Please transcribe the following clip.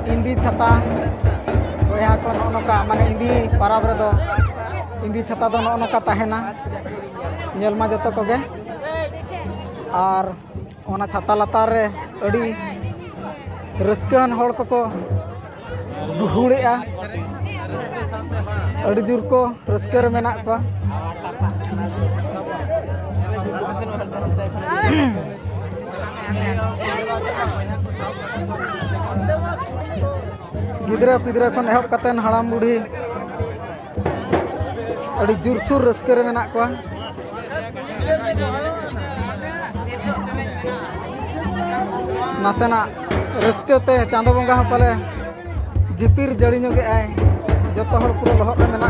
इंदी छाता बया को नौका माने इंदी परब रे दो इंदी छाता दो नौका तहना नेल मा जतो को गे और ओना छाता लतार रे अड़ी रस्कान होड़ को दुहुड़ेआ अड़ी जुर को रस्का रे मेना को गिदरा पिदरा को एहब कतेन हड़ाम बुढ़ी अड़ी जुरसुर रस्का रे मेना को नासेना रस्काते चांदो बंगा पाले झिपिर जड़ी जोगे आय जतो हड़ पूरा लहर रे मेना